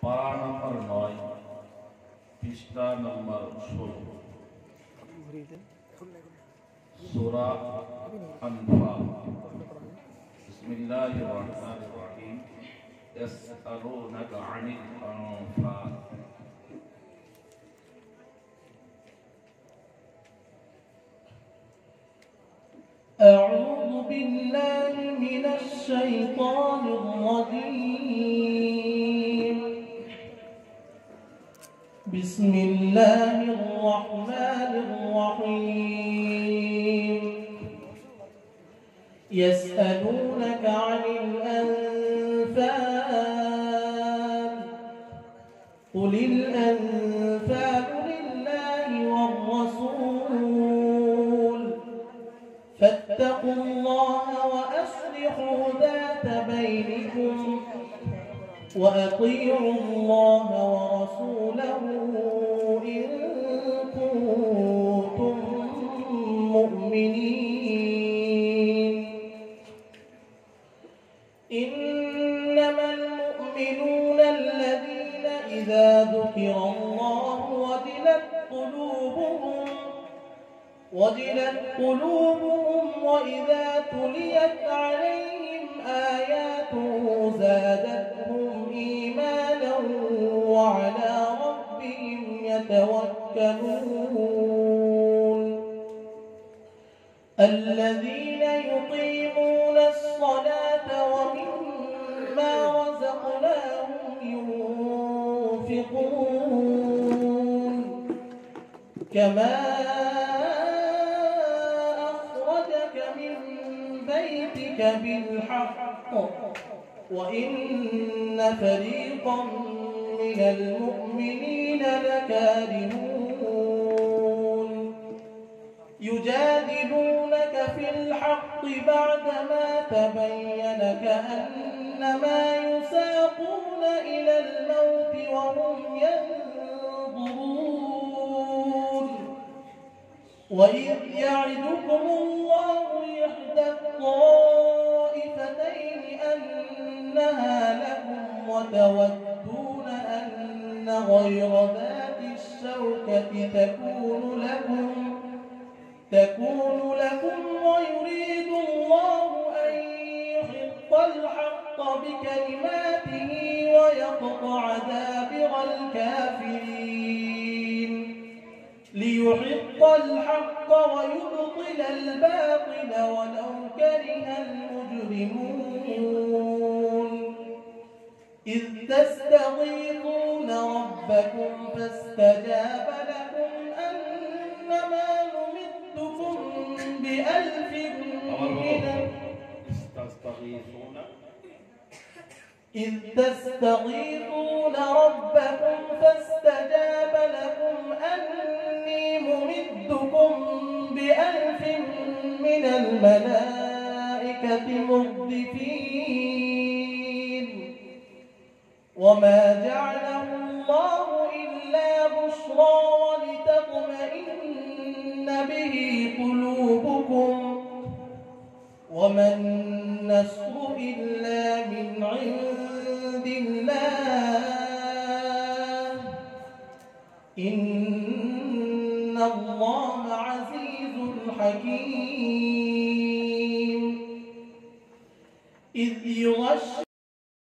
পারা নম্বর 9 পৃষ্ঠা নম্বর 16 সূরা আনফাল বিসমিল্লাহির রহমানির রহিম ইয়াসআলুনাকা আনিল আনফাল أعوذ بالله من الشيطان الرجيم بسم الله الرحمن الرحيم يسألونك عن الأنفال قل الأنفال لله والرسول فاتقوا الله وأصلحوا ذات بينكم وأطيعوا الله ورسوله إن كنتم مؤمنين إنما المؤمنون الذين إذا ذكر الله وجلت قلوبهم وإذا تليت عليهم آياته زادتهم إيمانا وعلى ربهم يتوكلون الذين يقيمون الصلاة ومما رزقناهم ينفقون كما أخرجك من بيتك بالحق وإن فريقا من المؤمنين لكارهون يجادلونك في الحق بعدما تبين كأنما يساقون إلى الموت وهم ينظرون وإذ يعدكم الله إحدى الطائفتين أنها لكم وتودون أن غير ذات الشوكة تكون لكم ويريد الله أن يحق الحق بكلماته ويقطع دابر الكافرين ليحق الحق ويبطل الباطل ولو كره المجرمون إذ تستغيثون ربكم فاستجاب لكم أنما نمدكم بألف إذ تستغيثون ربكم فاستجاب لكم أني ممدكم بألف من الملائكة مردفين وما جعله الله إلا بشرى ولتطمئن به قلوبكم وما النصر إلا من عند الله إن الله عزيز حكيم إذ يغشى